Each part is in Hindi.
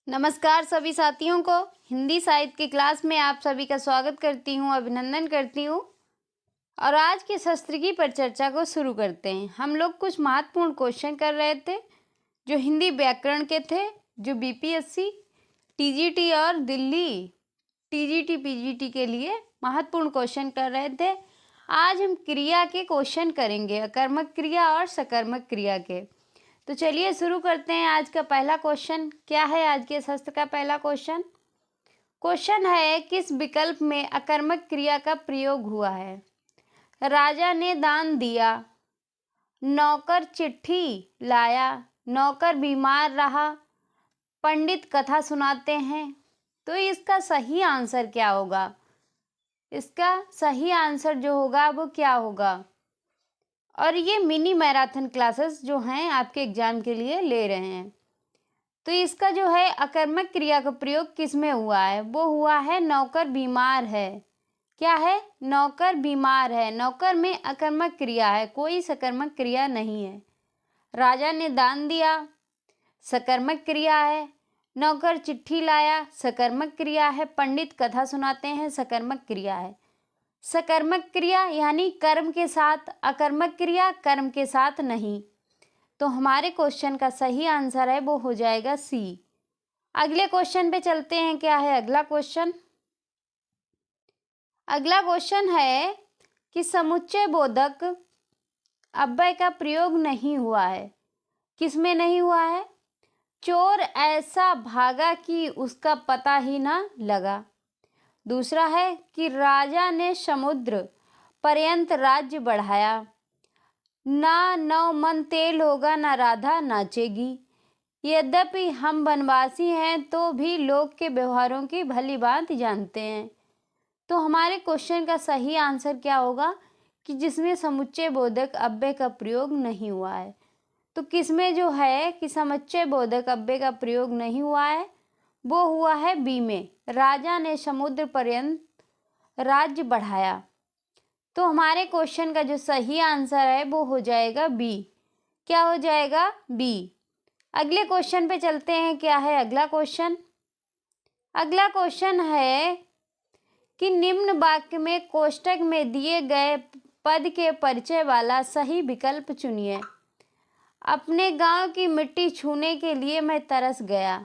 नमस्कार सभी साथियों को। हिंदी साहित्य की क्लास में आप सभी का स्वागत करती हूँ, अभिनंदन करती हूँ। और आज के शस्त्र की पर चर्चा को शुरू करते हैं। हम लोग कुछ महत्वपूर्ण क्वेश्चन कर रहे थे जो हिंदी व्याकरण के थे, जो बीपीएससी, टीजीटी और दिल्ली टीजीटी पीजीटी के लिए महत्वपूर्ण क्वेश्चन कर रहे थे। आज हम क्रिया के क्वेश्चन करेंगे, अकर्मक क्रिया और सकर्मक क्रिया के। तो चलिए शुरू करते हैं। आज का पहला क्वेश्चन क्या है? आज के शस्त्र का पहला क्वेश्चन है, किस विकल्प में अकर्मक क्रिया का प्रयोग हुआ है? राजा ने दान दिया, नौकर चिट्ठी लाया, नौकर बीमार रहा, पंडित कथा सुनाते हैं। तो इसका सही आंसर क्या होगा? इसका सही आंसर जो होगा वो क्या होगा? और ये मिनी मैराथन क्लासेस जो हैं आपके एग्जाम के लिए ले रहे हैं। तो इसका जो है अकर्मक क्रिया का प्रयोग किस में हुआ है? वो हुआ है नौकर बीमार है। क्या है? नौकर बीमार है। नौकर में अकर्मक क्रिया है, कोई सकर्मक क्रिया नहीं है। राजा ने दान दिया, सकर्मक क्रिया है। नौकर चिट्ठी लाया, सकर्मक क्रिया है। पंडित कथा सुनाते हैं, सकर्मक क्रिया है। सकर्मक क्रिया यानी कर्म के साथ, अकर्मक क्रिया कर्म के साथ नहीं। तो हमारे क्वेश्चन का सही आंसर है वो हो जाएगा सी। अगले क्वेश्चन पे चलते हैं। क्या है अगला क्वेश्चन? अगला क्वेश्चन है कि समुच्चय बोधक अव्यय का प्रयोग नहीं हुआ है। किसमें नहीं हुआ है? चोर ऐसा भागा कि उसका पता ही ना लगा। दूसरा है कि राजा ने समुद्र पर्यंत राज्य बढ़ाया, ना 9 मन तेल होगा, ना राधा नाचेगी। यद्यपि हम वनवासी हैं तो भी लोग के व्यवहारों की भली भांति जानते हैं। तो हमारे क्वेश्चन का सही आंसर क्या होगा कि जिसमें समुच्चय बोधक अव्यय का प्रयोग नहीं हुआ है। तो किसमें जो है कि समुच्चय बोधक अव्यय का प्रयोग नहीं हुआ है? वो हुआ है बी में, राजा ने समुद्र पर्यंत राज्य बढ़ाया। तो हमारे क्वेश्चन का जो सही आंसर है वो हो जाएगा बी। क्या हो जाएगा? बी। अगले क्वेश्चन पे चलते हैं। क्या है अगला क्वेश्चन? अगला क्वेश्चन है कि निम्न वाक्य में कोष्टक में दिए गए पद के परिचय वाला सही विकल्प चुनिए। अपने गांव की मिट्टी छूने के लिए मैं तरस गया।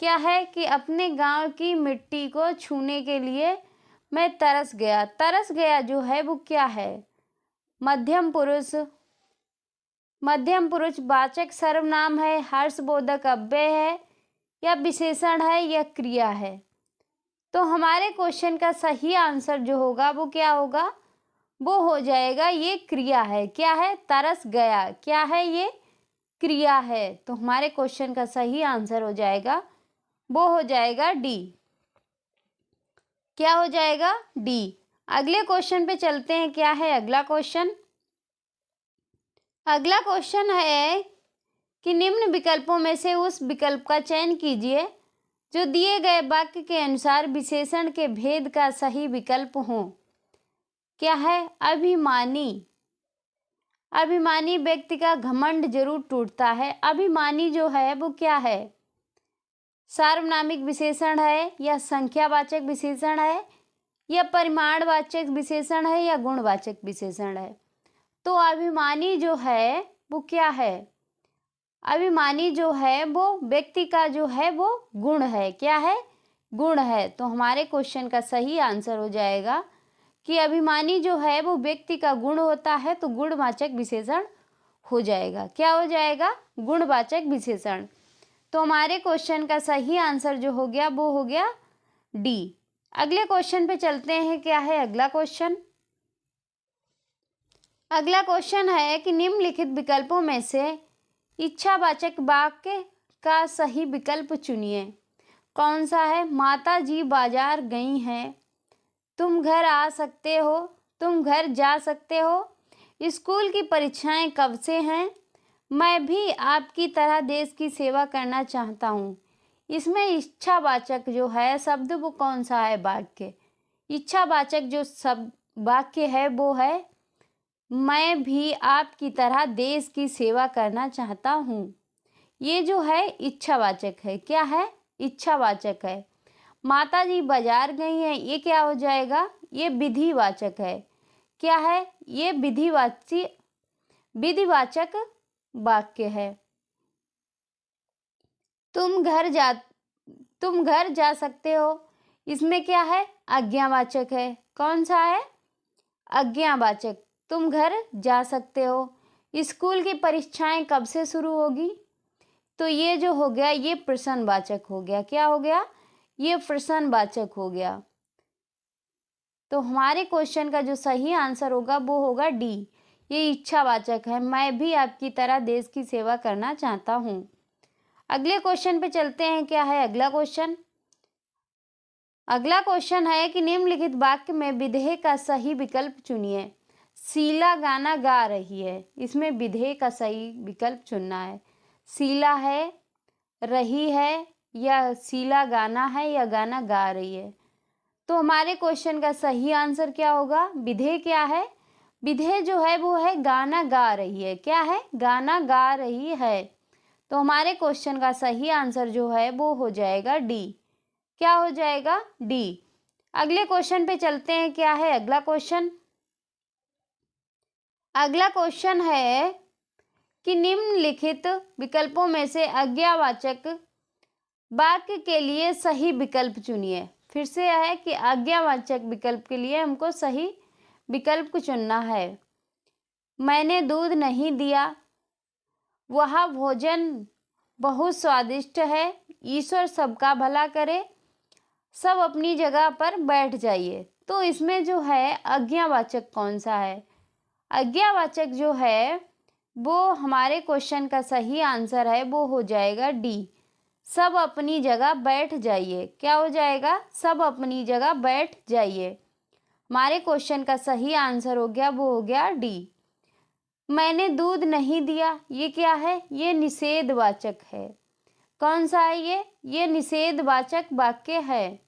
क्या है कि अपने गांव की मिट्टी को छूने के लिए मैं तरस गया। तरस गया जो है वो क्या है? मध्यम पुरुष। मध्यम पुरुष वाचक सर्वनाम है, हर्षबोधक अव्यय है, या विशेषण है, या क्रिया है। तो हमारे क्वेश्चन का सही आंसर जो होगा वो क्या होगा? वो हो जाएगा ये क्रिया है। क्या है? तरस गया क्या है? ये क्रिया है। तो हमारे क्वेश्चन का सही आंसर हो जाएगा वो हो जाएगा डी। क्या हो जाएगा? डी। अगले क्वेश्चन पे चलते हैं। क्या है अगला क्वेश्चन? अगला क्वेश्चन है कि निम्न विकल्पों में से उस विकल्प का चयन कीजिए जो दिए गए वाक्य के अनुसार विशेषण के भेद का सही विकल्प हो। क्या है? अभिमानी। अभिमानी व्यक्ति का घमंड जरूर टूटता है। अभिमानी जो है वो क्या है? सार्वनामिक विशेषण है, या संख्यावाचक विशेषण है, या परिमाणवाचक विशेषण है, या गुणवाचक विशेषण है। तो अभिमानी जो है वो क्या है? अभिमानी जो है वो व्यक्ति का जो है वो गुण है। क्या है? गुण है। तो हमारे क्वेश्चन का सही आंसर हो जाएगा कि अभिमानी जो है वो व्यक्ति का गुण होता है, तो गुणवाचक विशेषण हो जाएगा। क्या हो जाएगा? गुणवाचक विशेषण। तो हमारे क्वेश्चन का सही आंसर जो हो गया वो हो गया डी। अगले क्वेश्चन पे चलते हैं। क्या है अगला क्वेश्चन? अगला क्वेश्चन है कि निम्नलिखित विकल्पों में से इच्छावाचक वाक्य का सही विकल्प चुनिए। कौन सा है? माता जी बाजार गई हैं, तुम घर आ सकते हो, तुम घर जा सकते हो, स्कूल की परीक्षाएं कब से हैं, मैं भी आपकी तरह देश की सेवा करना चाहता हूँ। इसमें इच्छावाचक जो है शब्द वो कौन सा है वाक्य? इच्छावाचक जो शब्द वाक्य है वो है मैं भी आपकी तरह देश की सेवा करना चाहता हूँ। ये जो है इच्छावाचक है। क्या है? इच्छावाचक है। माता जी बाजार गई हैं, ये क्या हो जाएगा? ये विधिवाचक है। क्या है? ये विधिवाचक वाक्य है। तुम घर जा सकते हो, इसमें क्या है? आज्ञावाचक है। कौन सा है? आज्ञावाचक। तुम घर जा सकते हो। स्कूल की परीक्षाएं कब से शुरू होगी? तो ये जो हो गया ये प्रश्नवाचक हो गया। क्या हो गया? ये प्रश्नवाचक हो गया। तो हमारे क्वेश्चन का जो सही आंसर होगा वो होगा डी, ये इच्छावाचक है। मैं भी आपकी तरह देश की सेवा करना चाहता हूँ। अगले क्वेश्चन पे चलते हैं। क्या है अगला क्वेश्चन? अगला क्वेश्चन है कि निम्नलिखित वाक्य में विधेय का सही विकल्प चुनिए। शीला गाना गा रही है, इसमें विधेय का सही विकल्प चुनना है। शीला है, रही है, या शीला गाना है या गाना गा रही है। तो हमारे क्वेश्चन का सही आंसर क्या होगा? विधेय क्या है? विधेय जो है वो है गाना गा रही है। क्या है? गाना गा रही है। तो हमारे क्वेश्चन का सही आंसर जो है वो हो जाएगा डी। क्या हो जाएगा? डी। अगले क्वेश्चन पे चलते हैं। क्या है अगला क्वेश्चन? अगला क्वेश्चन है कि निम्नलिखित विकल्पों में से आज्ञावाचक वाक्य के लिए सही विकल्प चुनिए। फिर से है कि आज्ञावाचक विकल्प के लिए हमको सही विकल्प को चुनना है। मैंने दूध नहीं दिया, वह भोजन बहुत स्वादिष्ट है, ईश्वर सबका भला करे, सब अपनी जगह पर बैठ जाइए। तो इसमें जो है आज्ञावाचक कौन सा है? आज्ञावाचक जो है वो हमारे क्वेश्चन का सही आंसर है वो हो जाएगा डी, सब अपनी जगह बैठ जाइए। क्या हो जाएगा? सब अपनी जगह बैठ जाइए। हमारे क्वेश्चन का सही आंसर हो गया वो हो गया डी। मैंने दूध नहीं दिया, ये क्या है? ये निषेधवाचक है। कौन सा है ये? ये निषेधवाचक वाक्य है।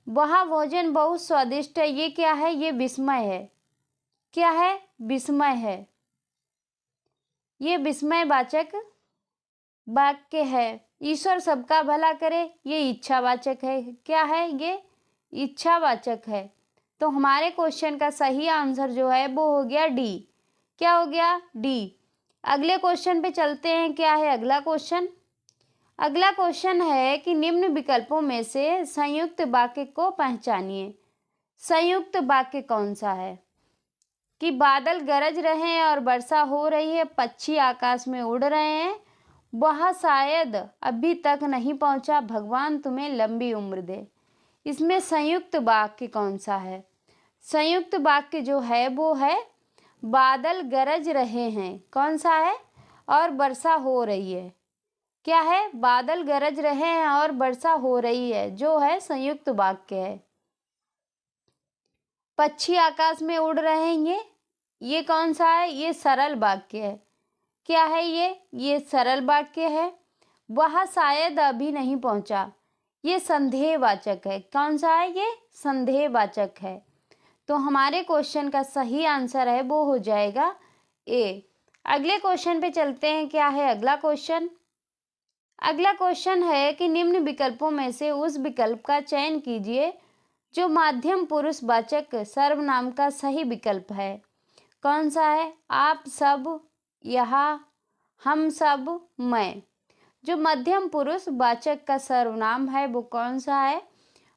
वह भोजन बहुत स्वादिष्ट है, ये क्या है? ये विस्मय है। क्या है? विस्मय है। ये विस्मयवाचक वाक्य है। ईश्वर सबका भला करे, ये इच्छावाचक है। क्या है? ये इच्छावाचक है। तो हमारे क्वेश्चन का सही आंसर जो है वो हो गया डी। क्या हो गया? डी। अगले क्वेश्चन पे चलते हैं। क्या है अगला क्वेश्चन? अगला क्वेश्चन है कि निम्न विकल्पों में से संयुक्त वाक्य को पहचानिए। संयुक्त वाक्य कौन सा है? कि बादल गरज रहे हैं और वर्षा हो रही है, पक्षी आकाश में उड़ रहे हैं, वह शायद अभी तक नहीं पहुंचा, भगवान तुम्हें लंबी उम्र दे। इसमें संयुक्त वाक्य कौन सा है? संयुक्त वाक्य जो है वो है बादल गरज रहे हैं। कौन सा है? और वर्षा हो रही है। क्या है? बादल गरज रहे हैं और वर्षा हो रही है, जो है संयुक्त वाक्य है। पक्षी आकाश में उड़ रहे हैं, ये कौन सा है? ये सरल वाक्य है। क्या है ये सरल वाक्य है। वह शायद अभी नहीं पहुंचा, ये संदेहवाचक है। कौन सा है? ये संदेहवाचक है। तो हमारे क्वेश्चन का सही आंसर है वो हो जाएगा ए। अगले क्वेश्चन पे चलते हैं। क्या है अगला क्वेश्चन? अगला क्वेश्चन है कि निम्न विकल्पों में से उस विकल्प का चयन कीजिए जो माध्यम पुरुष वाचक सर्वनाम का सही विकल्प है। कौन सा है? आप सब, यहाँ, हम सब, मैं। जो मध्यम पुरुष वाचक का सर्वनाम है वो कौन सा है?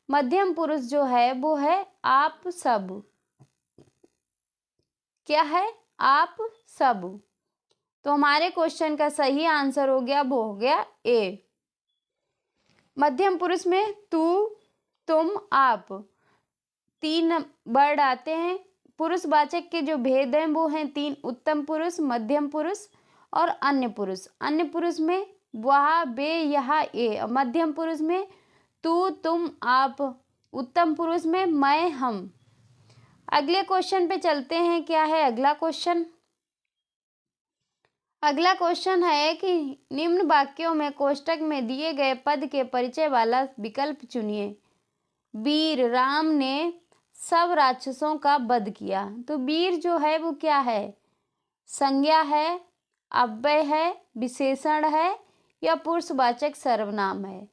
मध्यम पुरुष जो है वो है आप सब। क्या है? आप सब। तो हमारे क्वेश्चन का सही आंसर हो गया वो हो गया ए। मध्यम पुरुष में तू, तुम, आप, तीन वर्ड आते हैं। पुरुषवाचक के जो भेद हैं वो हैं तीन: उत्तम पुरुष, मध्यम पुरुष और अन्य पुरुष। अन्य पुरुष में वह, वे, यह, ए। मध्यम पुरुष में तू, तुम, आप। उत्तम पुरुष में मैं, हम। अगले क्वेश्चन पे चलते हैं। क्या है अगला क्वेश्चन? अगला क्वेश्चन है कि निम्न वाक्यों में कोष्टक में दिए गए पद के परिचय वाला विकल्प चुनिए। वीर राम ने सब राक्षसों का वध किया। तो वीर जो है वो क्या है? संज्ञा है, अव्यय है, विशेषण है या पुरुषवाचक सर्वनाम है?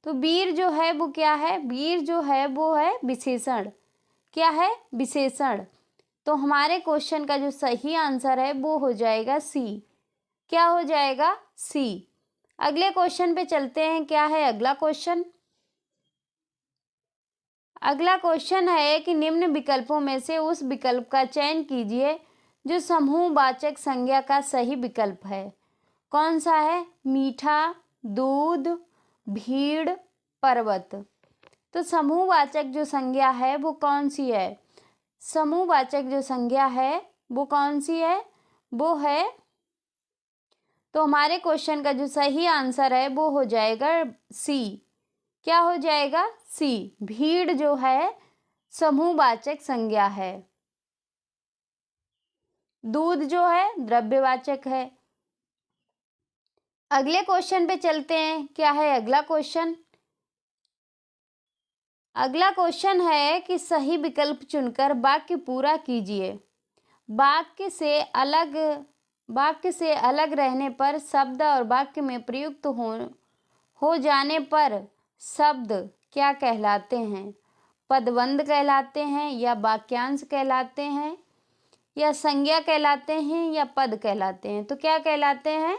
तो वीर जो है वो क्या है? वीर जो है वो है विशेषण। क्या है? विशेषण। तो हमारे क्वेश्चन का जो सही आंसर है वो हो जाएगा सी। क्या हो जाएगा? सी। अगले क्वेश्चन पे चलते हैं। क्या है अगला क्वेश्चन? अगला क्वेश्चन है कि निम्न विकल्पों में से उस विकल्प का चयन कीजिए जो समूहवाचक संज्ञा का सही विकल्प है। कौन सा है? मीठा, दूध, भीड़, पर्वत। तो समूहवाचक जो संज्ञा है वो कौन सी है? समूहवाचक जो संज्ञा है वो कौन सी है? वो है, तो हमारे क्वेश्चन का जो सही आंसर है वो हो जाएगा सी। क्या हो जाएगा? सी। भीड़ जो है समूहवाचक संज्ञा है। दूध जो है द्रव्यवाचक है। अगले क्वेश्चन पे चलते हैं। क्या है अगला क्वेश्चन? अगला क्वेश्चन है कि सही विकल्प चुनकर वाक्य पूरा कीजिए। वाक्य से अलग रहने पर शब्द और वाक्य में प्रयुक्त हो जाने पर शब्द क्या कहलाते हैं? पदबंध कहलाते हैं या वाक्यांश कहलाते हैं या संज्ञा कहलाते हैं या पद कहलाते हैं? तो क्या कहलाते हैं?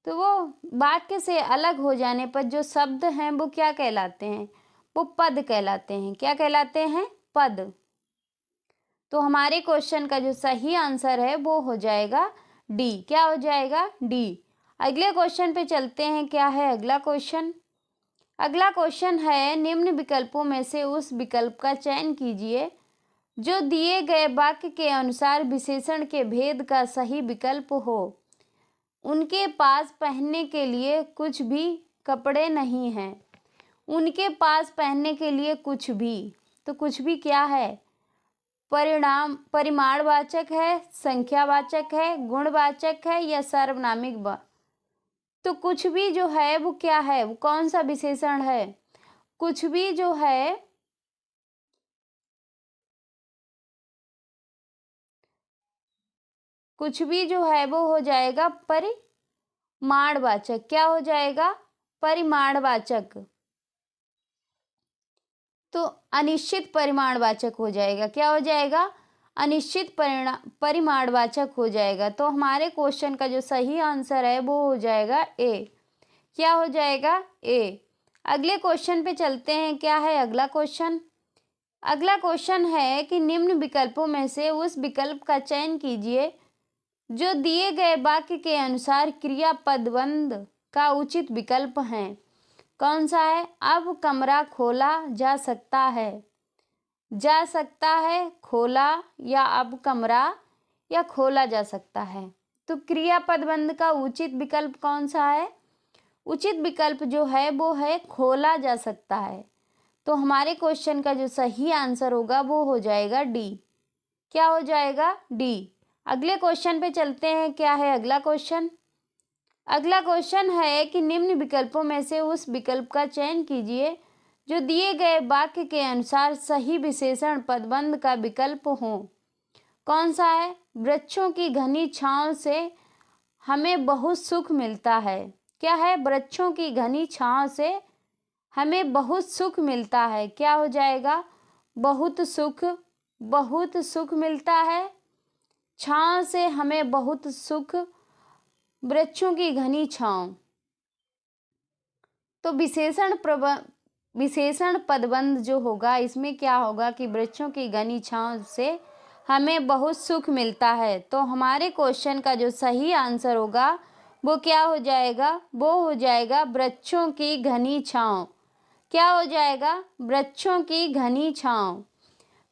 तो वो वाक्य से अलग हो जाने पर जो शब्द हैं वो क्या कहलाते हैं? वो पद कहलाते हैं। क्या कहलाते हैं? पद। तो हमारे क्वेश्चन का जो सही आंसर है वो हो जाएगा डी। क्या हो जाएगा? डी। अगले क्वेश्चन पे चलते हैं। क्या है अगला क्वेश्चन? अगला क्वेश्चन है निम्न विकल्पों में से उस विकल्प का चयन कीजिए जो दिए गए वाक्य के अनुसार विशेषण के भेद का सही विकल्प हो। उनके पास पहनने के लिए कुछ भी कपड़े नहीं हैं। उनके पास पहनने के लिए कुछ भी, तो कुछ भी क्या है? परिमाणवाचक है, संख्यावाचक है, गुणवाचक है या सार्वनामिक तो कुछ भी जो है वो क्या है? वो कौन सा विशेषण है? कुछ भी जो है वो हो जाएगा परिमाणवाचक। क्या हो जाएगा? परिमाणवाचक। तो अनिश्चित परिमाणवाचक हो जाएगा। क्या हो जाएगा? अनिश्चित परिमाणवाचक हो जाएगा। तो हमारे क्वेश्चन का जो सही आंसर है वो हो जाएगा ए। क्या हो जाएगा? ए। अगले क्वेश्चन पे चलते हैं। क्या है अगला क्वेश्चन? अगला क्वेश्चन है कि निम्न विकल्पों में से उस विकल्प का चयन कीजिए जो दिए गए वाक्य के अनुसार क्रिया पदबंध का उचित विकल्प है। कौन सा है? अब कमरा खोला जा सकता है। जा सकता है, खोला, या अब कमरा या खोला जा सकता है। तो क्रिया पदबंध का उचित विकल्प कौन सा है? उचित विकल्प जो है वो है खोला जा सकता है। तो हमारे क्वेश्चन का जो सही आंसर होगा वो हो जाएगा डी। क्या हो जाएगा? डी। अगले क्वेश्चन पे चलते हैं। क्या है अगला क्वेश्चन? अगला क्वेश्चन है कि निम्न विकल्पों में से उस विकल्प का चयन कीजिए जो दिए गए वाक्य के अनुसार सही विशेषण पदबंध का विकल्प हो। कौन सा है? वृक्षों की घनी छांव से हमें बहुत सुख मिलता है। क्या है? वृक्षों की घनी छांव से हमें बहुत सुख मिलता है। क्या हो जाएगा? बहुत सुख। बहुत सुख मिलता है। छांव से हमें बहुत सुख। वृक्षों की घनी छांव। तो विशेषण पदबंध जो होगा इसमें क्या होगा कि वृक्षों की घनी छांव से हमें बहुत सुख मिलता है। तो हमारे क्वेश्चन का जो सही आंसर होगा वो क्या हो जाएगा? वो हो जाएगा वृक्षों की घनी छांव। क्या हो जाएगा? वृक्षों की घनी छांव।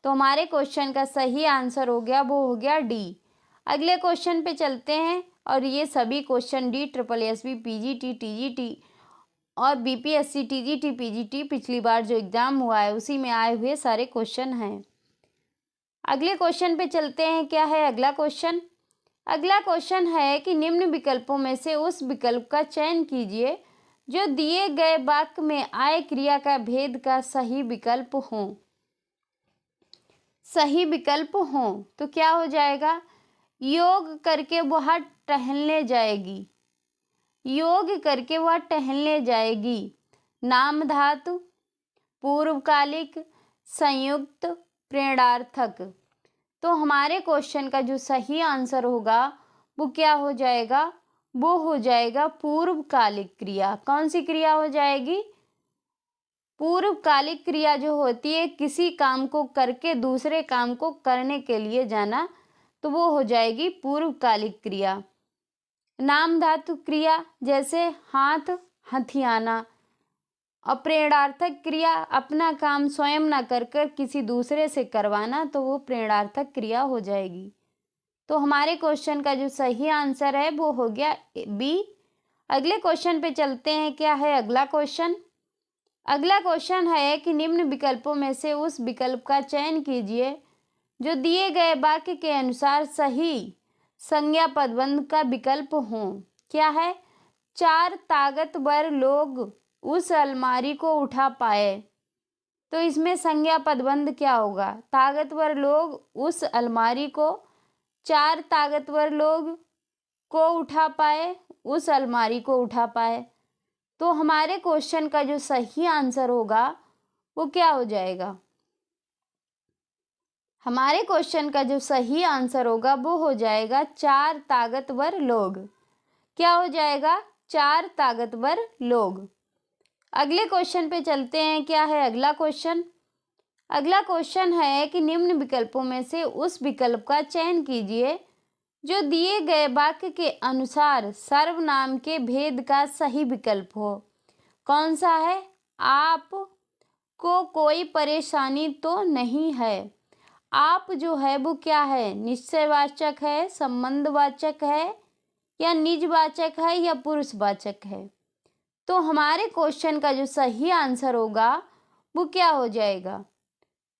तो हमारे क्वेश्चन का सही आंसर हो गया वो हो गया डी। अगले क्वेश्चन पे चलते हैं। और ये सभी क्वेश्चन DSSB PGT TGT और BPSC TGT PGT पिछली बार जो एग्जाम हुआ है उसी में आए हुए सारे क्वेश्चन हैं। अगले क्वेश्चन पे चलते हैं। क्या है अगला क्वेश्चन? अगला क्वेश्चन है कि निम्न विकल्पों में से उस विकल्प का चयन कीजिए जो दिए गए वाक्य में आए क्रिया का भेद का सही विकल्प हो। सही विकल्प हो तो क्या हो जाएगा? योग करके वह टहलने जाएगी, योग करके वह टहलने जाएगी। नाम धातु, पूर्वकालिक, संयुक्त, प्रेरणार्थक। तो हमारे क्वेश्चन का जो सही आंसर होगा वो क्या हो जाएगा? वो हो जाएगा पूर्वकालिक क्रिया। कौन सी क्रिया हो जाएगी? पूर्वकालिक क्रिया जो होती है किसी काम को करके दूसरे काम को करने के लिए जाना, तो वो हो जाएगी पूर्वकालिक क्रिया। नाम धातु क्रिया जैसे हाथ, हथियाना। और प्रेरणार्थक क्रिया अपना काम स्वयं ना कर कर किसी दूसरे से करवाना, तो वो प्रेरणार्थक क्रिया हो जाएगी। तो हमारे क्वेश्चन का जो सही आंसर है वो हो गया बी। अगले क्वेश्चन पे चलते हैं। क्या है अगला क्वेश्चन? अगला क्वेश्चन है कि निम्न विकल्पों में से उस विकल्प का चयन कीजिए जो दिए गए वाक्य के अनुसार सही संज्ञा पदबंध का विकल्प हो। क्या है? 4 ताकतवर लोग उस अलमारी को उठा पाए। तो इसमें संज्ञा पदबंध क्या होगा? ताकतवर लोग उस अलमारी को, 4 ताकतवर लोग को उठा पाए, उस अलमारी को उठा पाए। तो हमारे क्वेश्चन का जो सही आंसर होगा वो क्या हो जाएगा? हमारे क्वेश्चन का जो सही आंसर होगा वो हो जाएगा 4 ताकतवर लोग। क्या हो जाएगा? 4 ताकतवर लोग। अगले क्वेश्चन पे चलते हैं। क्या है अगला क्वेश्चन? अगला क्वेश्चन है कि निम्न विकल्पों में से उस विकल्प का चयन कीजिए जो दिए गए वाक्य के अनुसार सर्वनाम के भेद का सही विकल्प हो। कौन सा है? आप को कोई परेशानी तो नहीं है। आप जो है वो क्या है? निश्चयवाचक है, संबंधवाचक है, या निजवाचक है, या पुरुषवाचक है? तो हमारे क्वेश्चन का जो सही आंसर होगा वो क्या हो जाएगा?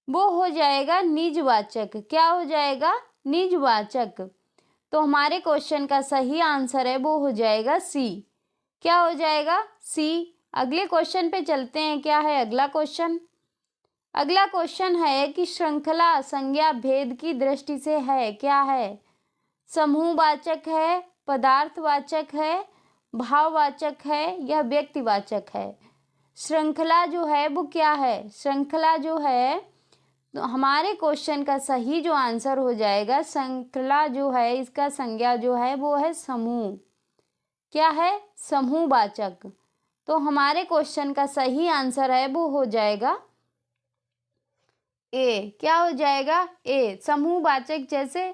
वो हो जाएगा निजवाचक। क्या हो जाएगा? निजवाचक। तो हमारे क्वेश्चन का सही आंसर है वो हो जाएगा सी। क्या हो जाएगा? सी। अगले क्वेश्चन पे चलते हैं। क्या है अगला क्वेश्चन? अगला क्वेश्चन है कि श्रृंखला संज्ञा भेद की दृष्टि से है। क्या है? समूहवाचक है, पदार्थवाचक है, भाववाचक है, या व्यक्तिवाचक है? श्रृंखला जो है वो क्या है? श्रृंखला जो है, तो हमारे क्वेश्चन का सही जो आंसर हो जाएगा, श्रृंखला जो है इसका संज्ञा जो है वो है समूह। क्या है? समूहवाचक। तो हमारे क्वेश्चन का सही आंसर है वो हो जाएगा ए। क्या हो जाएगा? ए। समूहवाचक जैसे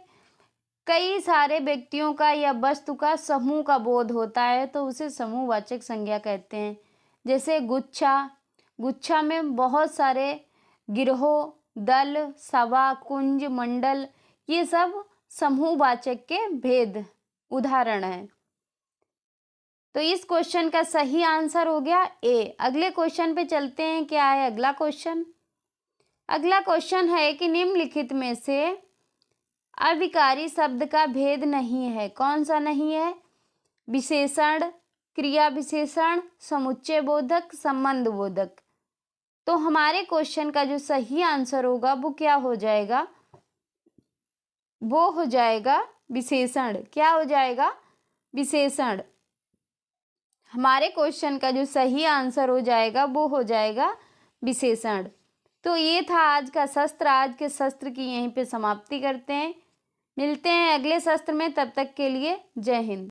कई सारे व्यक्तियों का या वस्तु का समूह का बोध होता है तो उसे समूहवाचक संज्ञा कहते हैं। जैसे गुच्छा, गुच्छा में बहुत सारे गिरोह, दल, सभा, कुंज, मंडल, ये सब समूहवाचक के भेद उदाहरण हैं। तो इस क्वेश्चन का सही आंसर हो गया ए। अगले क्वेश्चन पे चलते हैं। क्या है अगला क्वेश्चन? अगला क्वेश्चन है कि निम्नलिखित में से अविकारी शब्द का भेद नहीं है। कौन सा नहीं है? विशेषण, क्रिया विशेषण, समुच्चय बोधक, संबंध बोधक। तो हमारे क्वेश्चन का जो सही आंसर होगा वो क्या हो जाएगा? वो हो जाएगा विशेषण। क्या हो जाएगा? विशेषण। हमारे क्वेश्चन का जो सही आंसर हो जाएगा वो हो जाएगा विशेषण। तो ये था आज का शस्त्र। आज के शस्त्र की यहीं पे समाप्ति करते हैं। मिलते हैं अगले शस्त्र में। तब तक के लिए जय हिंद।